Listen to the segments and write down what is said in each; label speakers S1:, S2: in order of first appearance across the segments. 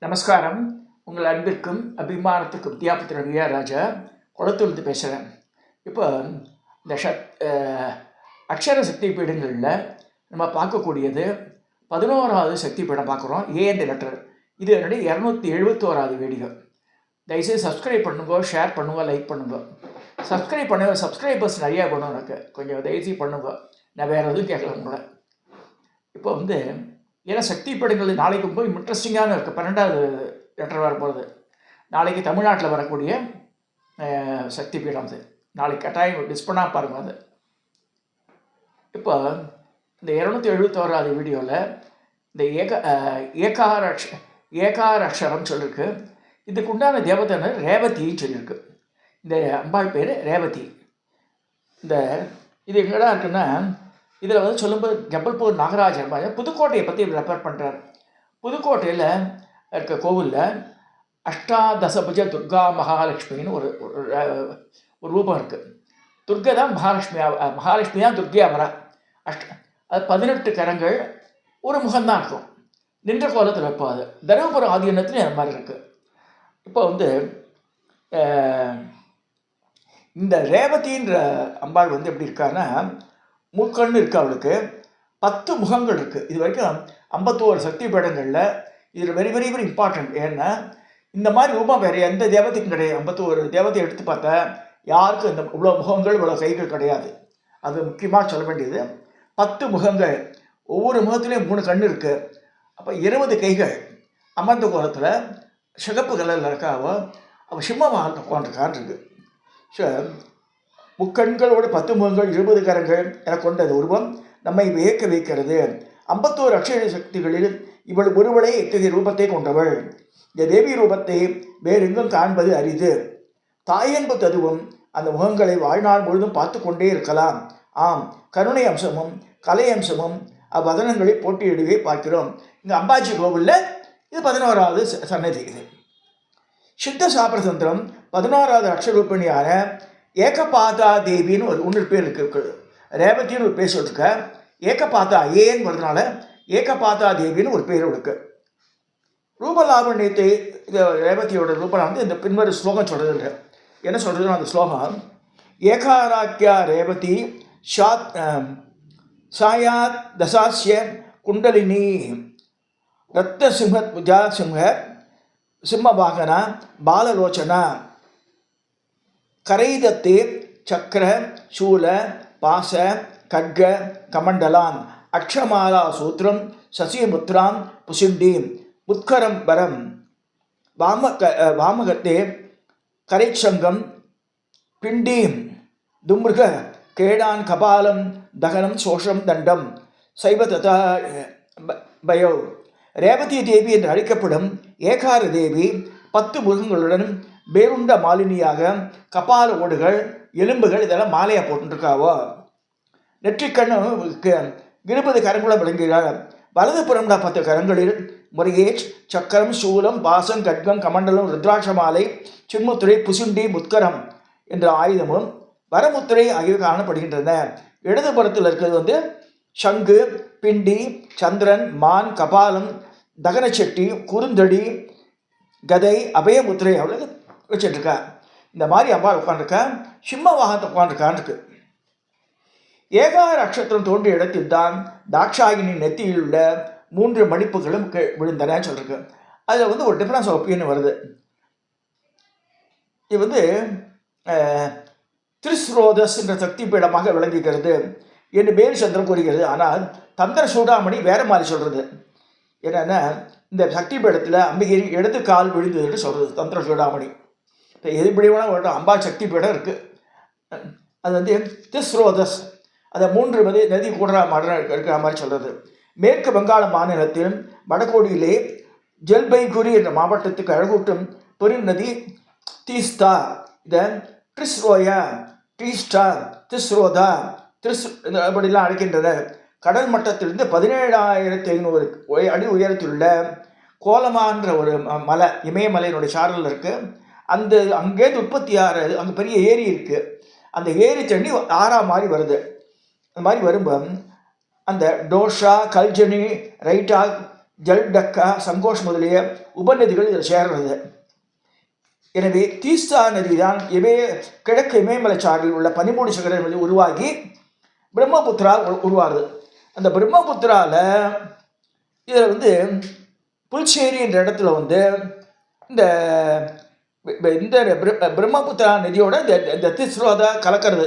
S1: நமஸ்காரம். உங்கள் அன்பிற்கும் அபிமானத்துக்கும் வித்யாபுத்திரன் வி.ஆர். ராஜா குளத்தூர்ந்து பேசுகிறேன். இப்போ இந்த அக்ஷர சக்தி பீடங்களில் நம்ம பார்க்கக்கூடியது 11வது சக்தி பீடம் பார்க்குறோம். AN letter. இது என்னுடைய 271வது வீடியோ. தயவுசெய்து சப்ஸ்கிரைப் பண்ணுங்க, ஷேர் பண்ணுங்க, லைக் பண்ணுங்க. சப்ஸ்கிரைபர்ஸ் நிறையா வேணும் எனக்கு. கொஞ்சம் தயவுசெய்து பண்ணுங்க. நான் வேறு எதுவும் கேட்கல உங்களை. இப்போ ஏன்னா சக்தி பீடங்கள் நாளைக்கு போய் இன்ட்ரெஸ்டிங்கான இருக்குது. 12வது லெட்டர் வரப்போகிறது. நாளைக்கு தமிழ்நாட்டில் வரக்கூடிய சக்தி பீடம் அது. நாளைக்கு கட்டாயம் மிஸ் பண்ணால் பாருங்கள் அது. இப்போ இந்த 271வது வீடியோவில் இந்த ஏகார அக்ஷரம் சொல்லியிருக்கு. இதுக்கு உண்டான தேவதை ரேவதின்னு சொல்லியிருக்கு. இந்த அம்பாள் பேர் ரேவதி. இது எங்கடா இருக்குன்னா, இதில் சொல்லும்போது ஜபல்பூர் நாகராஜன் புதுக்கோட்டையை பற்றி ரெஃபர் பண்ணுறார். புதுக்கோட்டையில் இருக்க கோவிலில் அஷ்டாதசபுஜ துர்கா மகாலட்சுமின்னு ஒரு ரூபம் இருக்குது. துர்கை தான் மகாலட்சுமி தான் துர்கையாக வரா. அது 18 கரங்கள், ஒரு முகம்தான் இருக்கும். நின்ற கோலத்தில் இருப்போம். அது தருமபுரம் ஆதீனத்துலையும் அது மாதிரி இருக்குது. இப்போ இந்த ரேவதின்ற அம்பாள் எப்படி இருக்கான்னா, மூக்கண்ணு இருக்குது. அவளுக்கு 10 முகங்கள் இருக்குது. இது வரைக்கும் 51 சக்தி பீடங்களில் இதில் வெரி வெரி வெரி இம்பார்ட்டன்ட். ஏன்னா இந்த மாதிரி ரூபம் வேறு எந்த தேவதைக்கும் கிடையாது. 51 தேவதை எடுத்து பார்த்தா யாருக்கும் இந்த இவ்வளோ முகங்கள், இவ்வளோ கைகள் கிடையாது. அது முக்கியமாக சொல்ல வேண்டியது. 10 முகங்கள், ஒவ்வொரு முகத்துலேயும் 3 கண் இருக்குது. அப்போ 20 கைகள். அமர்ந்த கோலத்தில் சிகப்பு கலரில் இருக்காவோ அவள் சிம்மமாக உட்காந்துருக்கான் இருக்குது. ஸோ முக்கண்களோடு 10 முகங்கள், 20 கரங்கள் என கொண்டது உருவம் நம்மை வியக்க வைக்கிறது. 51 அக்ஷய சக்திகளில் இவள் ஒருவளை இத்தகைய ரூபத்தை கொண்டவள். இந்த தேவி ரூபத்தை வேறெங்கும் காண்பது அரிது. தாயன்பு ததுவும் அந்த முகங்களை வாழ்நாள் முழுதும் பார்த்து கொண்டே இருக்கலாம். ஆம், கருணை அம்சமும் கலை அம்சமும் அவ்வதனங்களை போட்டியிடவே பார்க்கிறோம். இங்கே அம்பாஜி கோவிலில் இது 11வது சன்னதி. இது சித்த சாப்பிரதந்திரம் 11வது அக்ஷரூபிணியான ஏகபாதா தேவின்னு ஒன்று பேர் இருக்கு. ரேவதின்னு ஒரு பேர் சொல்லிருக்க. ஏகபாதா ஏன்னு வருதுனால ஏகபாதா தேவின்னு ஒரு பேர் இருக்கு. ரூபலாவண்யத்தை ரேவதியோட ரூபம் இந்த பின்வரும் ஸ்லோகம் சொல்கிறது. என்ன சொல்கிறதுன்னா, அந்த ஸ்லோகம் ஏகாராக்கியா ரேவதி சாயாத் தசாஸ்ய குண்டலினி ரத்த சிம்ஹத் புஜா சிம்மவாகனா பாலலோச்சனா கரைதத்தே சக்கர சூல பாச கட்க கமண்டலாம் அக்ஷமாலா சூத்திரம் சசிமுத்ராம் புசிண்டீம் முத்கரம் பரம் வாமகத்தே கரைச்சங்கம் பிண்டீம் தும்ருக கேடான் கபாலம் தகனம் சோஷம் தண்டம் சைவததா பயோ. ரேவதி தேவி என்று அழைக்கப்படும் ஏகார தேவி 10 முகங்களுடன் பேருண்ட மாலினியாக கபால ஓடுகள், எலும்புகள் இதெல்லாம் மாலையாக போட்டுருக்காவோ. நெற்றிக்கண்ணுக்கு 20 கரங்களும் விளங்குகிறார். வலது புறம்டா 10 கரங்களில் முறையே சக்கரம், சூலம், பாசம், கட்கம், கமண்டலம், ருத்ராட்ச மாலை, சின்முத்திரை, புசுண்டி, முத்கரம் என்ற ஆயுதமும் வரமுத்திரை ஆகியவை காணப்படுகின்றன. இடது புறத்தில் இருக்கிறது சங்கு, பிண்டி, சந்திரன், மான், கபாலம், தகனச்செட்டி, குறுந்தடி, கதை, அபயமுத்திரை அவ்வளோ வச்சுருக்கா. இந்த மாதிரி அம்பாள் உட்காந்துருக்கா. சிம்மவாகத்தை உட்காந்துருக்கான் இருக்கு. ஏகார அக்ஷத்திரம் தோன்றிய இடத்தில் தான் தாட்சாயினின் நெத்தியில் உள்ள 3 மடிப்புகளும் விழுந்தன சொல்லிருக்கு. அதில் ஒரு டிஃபரன்ஸ் ஆஃப் ஒப்பீனியன் வருது. இது திரிஸ்ரோதஸ் என்ற சக்தி பீடமாக விளங்குகிறது என்று மேல் சந்திரம் கூறுகிறது. ஆனால் தந்திர சூடாமணி வேறு மாதிரி சொல்கிறது. என்னென்னா, இந்த சக்தி பீடத்தில் அம்பிகை இடது கால் விழுந்ததுன்னு சொல்கிறது தந்திர சூடாமணி. இப்போ எதுபடி வேணால் ஒரு அம்பா சக்தி பீடம் இருக்குது. அது திஸ்ரோதஸ், அதை 3 நதி கூட இருக்கிற மாதிரி சொல்கிறது. மேற்கு வங்காள மாநிலத்தில் வடகோடியிலே ஜல்பைகுரி என்ற மாவட்டத்துக்கு அழகூட்டும் பெரும் நதி தீஸ்தா. இதை ட்ரிஸ்ரோயா, டீஸ்டா, திஸ்ரோதா, அப்படிலாம் அழைக்கின்றன. கடல் மட்டத்திலிருந்து 17,500 அடி உயரத்தில் உள்ள கோலமான்ற ஒரு மலை, இமயமலையினுடைய சாரல் இருக்குது. அங்கேருந்து உற்பத்தி ஆகிறது. அங்கே பெரிய ஏரி இருக்குது. அந்த ஏரி தண்ணி ஆறா மாதிரி வருது. அந்த மாதிரி வரும்போது அந்த டோஷா, கல்ஜனி, ரைட்டா, ஜல் டக்கா, சங்கோஷ் முதலிய உபநதிகள் இதில் சேர்றது. எனவே தீஸ்தா நதி தான் கிழக்கு இமயமலைச்சாரில் உள்ள பனிமூடி சிகரங்களில் உருவாகி பிரம்மபுத்திரா உருவாகுது. அந்த பிரம்மபுத்திராவில் இதில் வந்து புல்சேரி என்ற இடத்துல வந்து இந்த இந்த பிரம்மபுத்திரா நதியோட இந்த திஸ்ரோதா கலக்கிறது.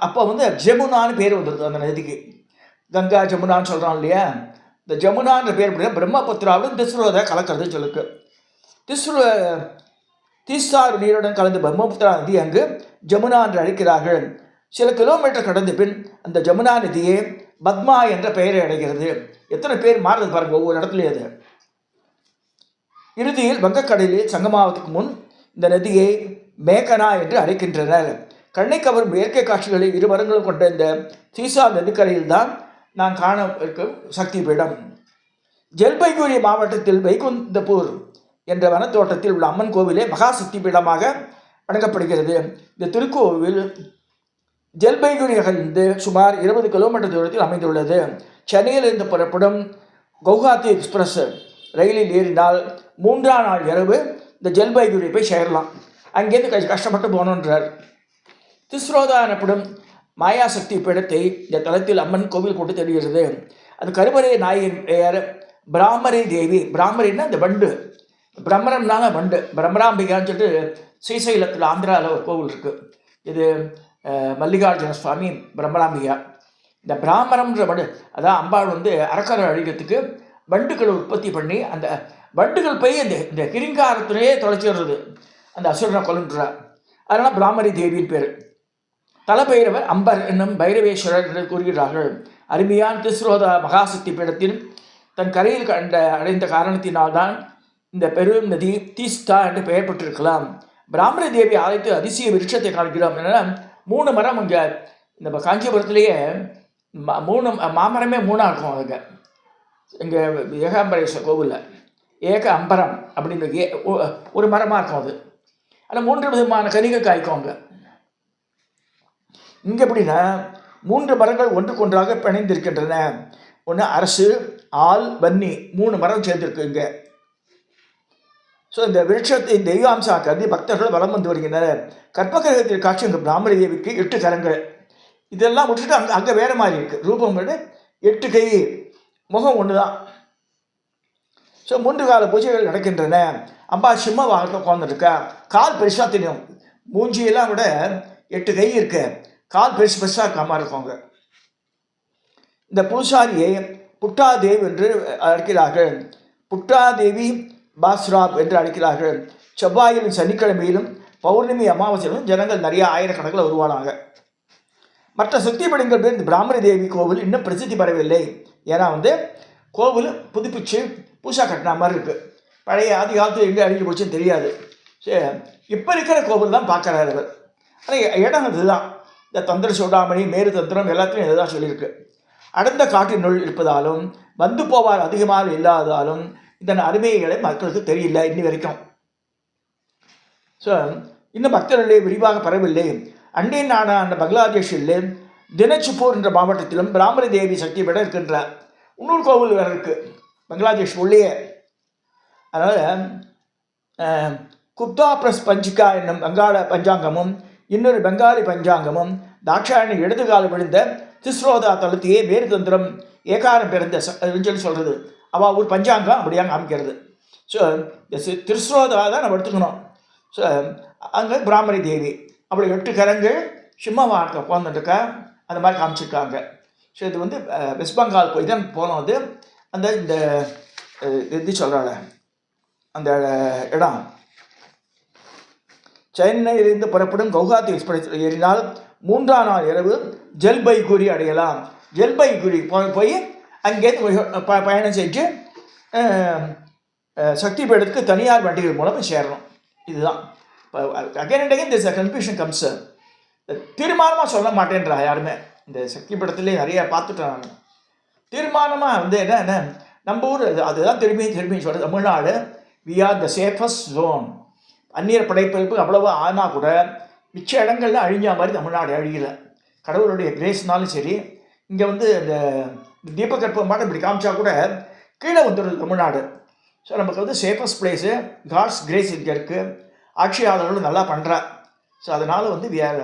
S1: அப்போ வந்து ஜமுனான்னு பேர் வந்துடுது அந்த நதிக்கு. கங்கா ஜமுனான்னு சொல்கிறான் இல்லையா, இந்த ஜமுனான்ற பேர் பிரம்மபுத்திராவில் திஸ்ரோதா கலக்கிறதுன்னு சொல்லிருக்கு. தீஸ்தார் நீருடன் கலந்து பிரம்மபுத்திரா நதி அங்கு ஜமுனா என்று அழைக்கிறார்கள். சில கிலோமீட்டர் கடந்த பின் அந்த ஜமுனா நதியே பத்மா என்ற பெயரை அடைகிறது. எத்தனை பேர் மாறுது பாருங்க ஒவ்வொரு இடத்துலையும். அது இறுதியில் வங்கக்கடலில் சங்கமாவதுக்கு முன் இந்த நதியை மேகனா என்று அழைக்கின்றனர். கண்ணை கவரும் இயற்கை காட்சிகளை இரு மரங்களும் கொண்ட இந்த தீசா நதிக்கரையில் தான் நான் காண இருக்கும் சக்தி பீடம். ஜல்பைகுரி மாவட்டத்தில் வைகுந்தபூர் என்ற வனத்தோட்டத்தில் உள்ள அம்மன் கோவிலே மகா சக்தி பீடமாக வணங்கப்படுகிறது. இந்த திருக்கோவில் ஜல்பைகுரியிலிருந்து சுமார் 20 கிலோமீட்டர் தூரத்தில் அமைந்துள்ளது. சென்னையிலிருந்து புறப்படும் கவுஹாத்தி எக்ஸ்பிரஸ் ரயிலில் ஏறினால் 3ஆம் நாள் இரவு இந்த ஜல்பைகுரி போய் சேரலாம். அங்கேருந்து கஷ்டப்பட்டு போகணுன்றார். திஸ்ரோதா எனப்படும் மாயாசக்தி பீடத்தை இந்த தலத்தில் அம்மன் கோவில் போட்டு தெரிகிறது. அது கருவறை நாயின் பெயர் பிராமரி தேவி. பிராமரின்னா இந்த வண்டு, பிரம்மரம்னால வண்டு, பிரம்மராம்பிகான்னு சொல்லிட்டு ஸ்ரீசைலத்தில் ஆந்திராவில் ஒரு கோவில் இருக்குது. இது மல்லிகார்ஜுன சுவாமி பிரம்மராம்பிகா. இந்த பிராமரம்ன்ற வண்டு அதான் அம்பாள் வந்து அரக்கரை அழிக்கிறதுக்கு வண்டுகளை உற்பத்தி பண்ணி அந்த வண்டுகள் போய் இந்த கிரிங்காரத்திலேயே தொலைச்சிடுறது, அந்த அசுரனை கொல்லுன்றார். அதனால் பிராமரி தேவியின் பேர். தலபைரவர் அம்பர் என்னும் பைரவேஸ்வரர் என்று கூறுகிறார்கள். அருமையான திஸ்ரோதா மகாசக்தி பீடத்தில் தன் கரையில் அடைந்த காரணத்தினால்தான் இந்த பெரும் நதி தீஸ்தா என்று பெயர் பெற்றிருக்கலாம். பிராமரி தேவி ஆலயத்தில் அதிசய விருட்சத்தை காண்கிறோம். என்னென்னா 3 மரம் இங்கே இந்த காஞ்சிபுரத்துலேயே 3 மாமரமே 3ஆக இருக்கும். அதுங்க இங்கே ஏகாம்பரேஸ்வரர் கோவிலில் ஏக அம்பரம் அப்படின்னு ஒரு மரமாக இருக்கும். அது ஆனால் 3 விதமான கனிகள் காய்க்கும் அங்கே. இங்கே எப்படின்னா 3 மரங்கள் ஒன்றுக்கொன்றாக பிணைந்திருக்கின்றன. ஒன்று அரசு, ஆல், வன்னி 3 மரம் சேர்ந்திருக்கு இங்கே. ஸோ இந்த விருட்சத்தை தெய்வாம்சா கருதி பக்தர்கள் வலம் வந்து வருகின்றனர். கற்பகிரகத்தில் காட்சி இந்த பிராமரி தேவிக்கு 8 கரங்கள். இதெல்லாம் விட்டுட்டு அங்கே வேறு மாதிரி இருக்குது ரூபம். 8 கை, முகம் ஒன்று தான். ஸோ 3 கால பூஜைகள் நடக்கின்றன. அம்பா சிம்ம வாகனத்தில் உட்காந்துருக்கா. கால் பெருசாக தெரியும். மூஞ்சியெல்லாம் கூட 8 கை இருக்கு, கால் பெருசாக இருக்க மாதிரி இருக்கவங்க. இந்த பூசாரியை புட்டாதேவ் என்று அழைக்கிறார்கள். புட்டாதேவி பாஸ்ராப் என்று அழைக்கிறார்கள். செவ்வாயிலும் சனிக்கிழமையிலும் பௌர்ணமி அமாவாசையிலும் ஜனங்கள் நிறைய ஆயிரக்கணக்கில் வருவானாங்க. மற்ற சக்தி படங்கள் பேர் இந்த பிராமரி தேவி கோவில் இன்னும் பிரசித்தி பெறவில்லை. ஏன்னா வந்து கோவில் புதுப்பிச்சு பூசா கட்டின மாதிரி இருக்குது. பழைய ஆதி காலத்தில் எங்கே அழிஞ்சு போச்சுன்னு தெரியாது. சரி, இப்போ இருக்கிற கோவில் தான் பார்க்குறாரு அவர். ஆனால் இடம் இதுதான். இந்த தந்திர சூடாமணி, மேரு தந்திரம் எல்லாத்துலையும் இதுதான் சொல்லியிருக்கு. அடர்ந்த காட்டினுள் இருப்பதாலும் வந்து போவார் அதிகமாக இல்லாததாலும் இதன் அருமைகளை மக்களுக்கு தெரியல இன்னி வரைக்கும். ஸோ இன்னும் பக்தர்களே விரிவாக பரவில்லை. அண்டை நாடான பங்களாதேஷில் தினச்சுப்பூர் என்ற மாவட்டத்திலும் பிராமரி தேவி சக்தி பீடம் இருக்கின்றார். இன்னொரு கோவில் வேறு இருக்குது பங்களாதேஷ் உள்ளே. அதனால் குப்தா ப்ளஸ் பஞ்சிகா என்னும் வங்காள பஞ்சாங்கமும் இன்னொரு பெங்காலி பஞ்சாங்கமும் தாட்சாயணி இடதுகால விழுந்த திஸ்ரோதா தளத்தையே வேறு தந்திரம் ஏகாரம் பிறந்த சொல்லி சொல்கிறது. அவள் ஒரு பஞ்சாங்கம் அப்படியாக காமிக்கிறது. ஸோ திஸ்ரோதா தான் நம்ம எடுத்துக்கணும். ஸோ அங்கே பிராமரி தேவி அப்படி 8 கரங்கள் சிம்மவாக உட்காந்துருக்கா, அந்த மாதிரி காமிச்சிருக்காங்க. ஸோ இது வந்து வெஸ்ட் பெங்கால் போய் தான் போனோம். அது அந்த இந்த இது சொல்கிறாள் அந்த இடம். சென்னையிலிருந்து புறப்படும் கவுஹாத்தி எக்ஸ்பிரஸ் ஏறினால் 3ஆம் நாள் இரவு ஜல்பைகுரி அடையலாம். ஜல்பைகுரி போய் அங்கேருந்து பயணம் செஞ்சு சக்தி பீடத்துக்கு தனியார் வண்டிகள் மூலம் சேரணும். இதுதான் again and again this confusion comes. தீர்மானமாக சொல்ல மாட்டேன்றா யாருமே. இந்த சக்தி பீடத்துலேயே நிறைய பார்த்துட்டேன் நான். தீர்மானமாக வந்து என்ன நம்ம ஊர் அதுதான் திரும்பி சொல்கிறது. Tamil Nadu we are the safest zone. அந்நியர் படைப்பிடிப்பு அவ்வளவு ஆனால் கூட மிச்ச இடங்கள்ல அழிஞ்ச மாதிரி தமிழ்நாடு அழியலை. கடவுளுடைய கிரேஸ்னாலும் சரி. இங்கே வந்து இந்த தீபகற்பம் மாட்டம் இப்படி காமிச்சா கூட கீழே வந்துடுது தமிழ்நாடு. ஸோ நமக்கு வந்து சேஃபஸ்ட் பிளேஸு, காட்ஸ் கிரேஸ் இங்கே இருக்குது, ஆட்சியாளர்களும் நல்லா பண்ணுறா. ஸோ அதனால் வந்து வி ஆர்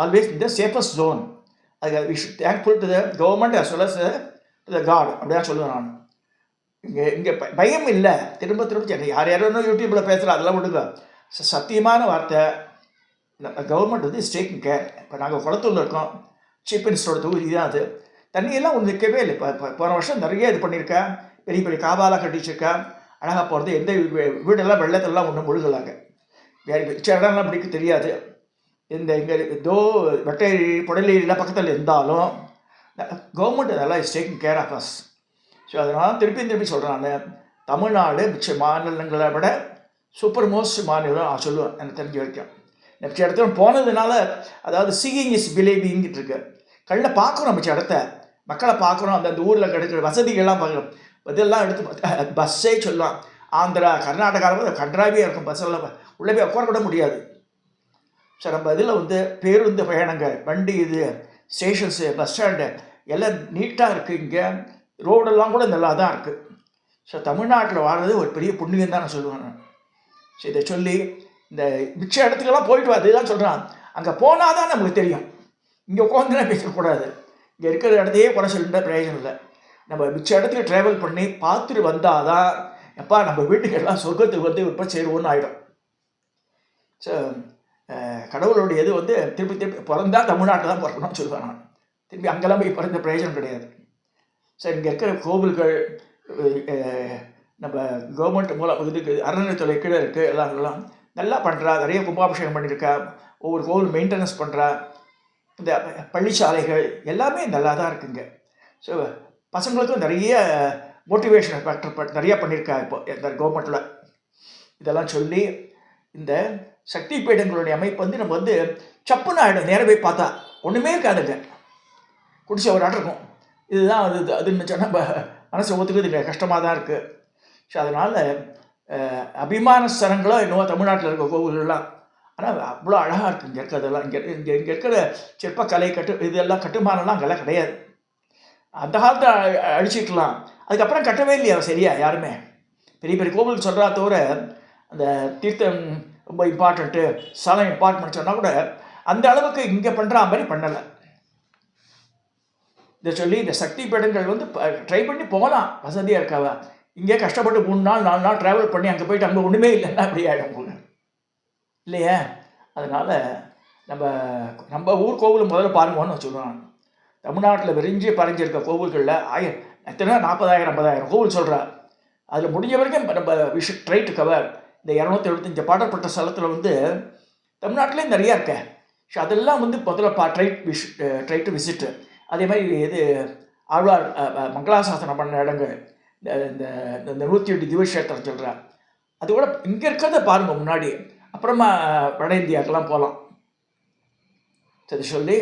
S1: ஆல்வேஸ் இந்த சேஃபஸ்ட் ஜோன். அது we should thankful to the government as well as to the god அப்படிதான் சொல்லுவேன் நான். இங்கே பயம் இல்லை. திரும்ப திரும்ப யார் யாரும் யூடியூப்பில் பேசுகிறா, அதெல்லாம் விடுங்க. சத்தியமான வார்த்தை. கவர்மெண்ட் வந்து இஸ் டேக்கிங் கேர். இப்போ நாங்கள் குளத்தூரில் இருக்கோம், சீஃப் மினிஸ்டரோட தொகுதி தான் அது. தண்ணியெல்லாம் ஒன்று நிற்கவே இல்லை. இப்போ போன வருஷம் நிறைய இது பண்ணியிருக்கேன், பெரிய பெரிய காபாலாக கட்டி வச்சுருக்கேன், அழகாக போகிறது. எந்த வீடெல்லாம் வெள்ளத்தெல்லாம் ஒன்றும் முழுகலாங்க. வேறு மிச்ச இடம்லாம் பிடிக்க தெரியாது. இந்த இங்கே ஏதோ வெட்டேரி புடலேரியில் பக்கத்தில் இருந்தாலும் கவர்மெண்ட் அதெல்லாம் is taking care of us. So அதனால் திருப்பி சொல்கிறேன் நான், தமிழ்நாடு மிச்ச மாநிலங்களை விட சூப்பர் மோஸ்ட் மாநிலம் நான் சொல்லுவேன் எனக்கு தெரிஞ்ச வரைக்கும். மிச்ச இடத்துல போனதுனால, அதாவது சீயிங் இஸ் பிலீவிங்கிட்டு இருக்கு. கண்ணில் பார்க்குறோம் மிச்ச இடத்த, மக்களை பார்க்குறோம், அந்த ஊரில் கிடைக்கிற வசதிகள்லாம் பார்க்குறோம். இதெல்லாம் எடுத்து பஸ்ஸே சொல்லலாம். ஆந்திரா கர்நாடகாவில் கன்றாவியாக இருக்கும், பஸ்ஸெல்லாம் உள்ளே போய் உட்கார கூட முடியாது. ஸோ நம்ம இதில் வந்து பேருந்து பயணங்கள், வண்டி, இது ஸ்டேஷன்ஸு, பஸ் ஸ்டாண்டு எல்லாம் நீட்டாக இருக்குது. இங்கே ரோடெல்லாம் கூட நல்லா தான் இருக்குது. ஸோ தமிழ்நாட்டில் வாழ்றது ஒரு பெரிய புண்ணியம் தான் நான் சொல்லுவேன் நான். ஸோ இதை சொல்லி இந்த மிச்ச இடத்துக்கெல்லாம் போயிட்டு அதுதான் சொல்கிறான். அங்கே போனால் தான் நமக்கு தெரியும். இங்கே உட்காந்துலாம் பேசக்கூடாது. இங்கே இருக்கிற இடத்தையே குறை சொல்லிட்டு பிரயோஜனம் இல்லை. நம்ம மிச்ச இடத்துக்கு ட்ராவல் பண்ணி பார்த்துட்டு வந்தால் தான் எப்பா நம்ம வீட்டுக்கெல்லாம் சொர்க்கத்துக்கு வந்து இப்போ சேருவோன்னு ஆகிடும். ஸோ கடவுளுடைய இது வந்து திருப்பி பிறந்தா தமிழ்நாட்டில் தான் பிறக்கணும்னு சொல்லுவேன் நான். திருப்பி அங்கெல்லாம் போய் பிறந்த பிரயோஜனம் கிடையாது. சார் இங்கே இருக்கிற கோவில்கள் நம்ம கவர்மெண்ட் மூலம் இதுக்கு அறநிலையத்துறை கீழே இருக்குது, எல்லாம் நல்லா பண்ணுறா. நிறைய கும்பாபிஷேகம் பண்ணியிருக்கா, ஒவ்வொரு கோவில் மெயின்டெனன்ஸ் பண்ணுறா. இந்த பள்ளிச்சாலைகள் எல்லாமே நல்லா தான் இருக்குங்க. ஸோ பசங்களுக்கும் நிறைய மோட்டிவேஷன் ஃபேக்டர் நிறையா பண்ணியிருக்கா இப்போ இந்த கவர்மெண்ட்டில். இதெல்லாம் சொல்லி இந்த சக்தி பீடங்களுடைய அமைப்பு வந்து நம்ம வந்து சப்புன்னு ஆகிடும். நேரம் போய் பார்த்தா ஒன்றுமே இருக்காதுங்க, குடிச்ச ஒரு ஆட்டம் இருக்கும். இதுதான் அதுன்னு சொன்னால் நம்ம மனசை ஒத்துக்கிறது கஷ்டமாக தான் இருக்குது. ஸோ அதனால் அபிமான ஸ்தலங்களோ என்னவோ தமிழ்நாட்டில் இருக்க கோவில்கள்லாம், ஆனால் அவ்வளோ அழகாக இருக்குது இங்கே இருக்கிறதெல்லாம். இங்கே இருக்கிற சிற்பக்கலை இதெல்லாம் கட்டுமானம்லாம் அங்கெல்லாம் கிடையாது. அந்த காலத்தை அழிச்சிக்கலாம், அதுக்கப்புறம் கட்டவே இல்லையா சரியா யாருமே. பெரிய பெரிய கோவில் சொல்கிறா தவிர அந்த தீர்த்தம் ரொம்ப இம்பார்ட்டண்ட்டு, ஸ்தலம் இம்பார்ட்டன்ட் சொன்னால் கூட அந்த அளவுக்கு இங்கே பண்ணுற மாதிரி பண்ணலை. இதை சொல்லி இந்த சக்தி பீடங்கள் வந்து ட்ரை பண்ணி போகலாம், வசதியாக இருக்காவா. இங்கே கஷ்டப்பட்டு 3 நாள் 4 நாள் ட்ராவல் பண்ணி அங்கே போய்ட்டு அங்கே ஒன்றுமே இல்லைன்னா அப்படி ஆகிடும் போங்க இல்லையா. அதனால் நம்ம ஊர் கோவில் முதல்ல பாருங்கன்னு சொல்லுவாங்க. தமிழ்நாட்டில் விரிஞ்சு பறிஞ்சிருக்க கோவில்களில் எத்தனை 40,000 50,000 கோவில் சொல்கிறா. அதில் முடிஞ்ச வரைக்கும் நம்ம விஷ் ட்ரை டு கவர். இந்த 275 பாடப்பட்ட ஸ்தலத்தில் வந்து தமிழ்நாட்டிலே நிறையா இருக்க. ஸோ அதெல்லாம் வந்து முதல்ல ட்ரை டு விசிட்டு. அதே மாதிரி இது ஆழ்வார் மங்களாசாசனம் பண்ண இடங்கள், இந்த 108 திவ்யக்ஷேத்திரம் சொல்கிறா, அது கூட இங்கே இருக்கிறத பாருங்கள் முன்னாடி. அப்புறமா வட இந்தியாவுக்கெல்லாம் போகலாம். சரி சொல்லி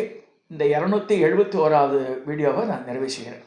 S1: இந்த 271வது வீடியோவை நான் நிறைவு செய்கிறேன்.